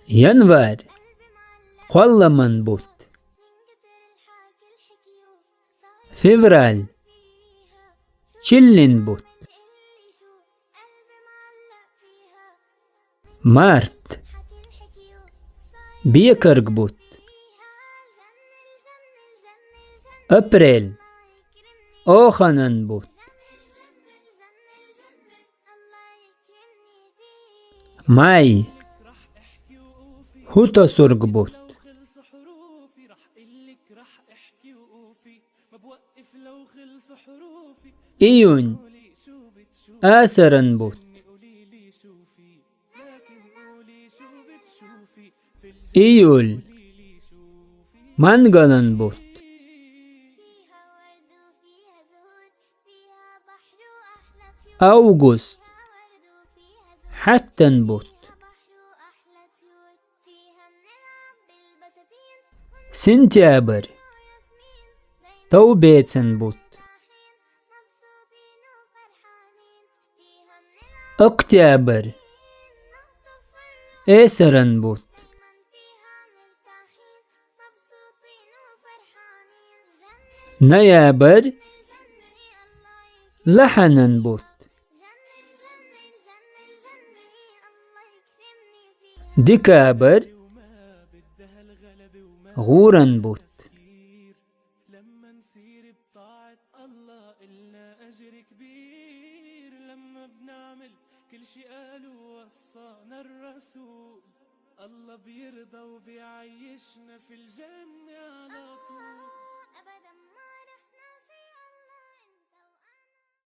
ينفر قل منبوت فيفرال چلن بوت مارت بيكرق بوت أبريل أوخنن بوت ماي هوتا سرق بوت إيون آسرن بوت إيول منغلن بوت أوغست حتى بوت سنتيابر تو بيتسن بوت أكتوبر إيسرن بوت نيابر لحنن بوت ديكابر غورن بوت لما نسير بطاعة الله إلنا أجر كبير لما بنعمل كل شي قالوا وصانا الرسول الله بيرضى وبيعيشنا في الجنة على طول.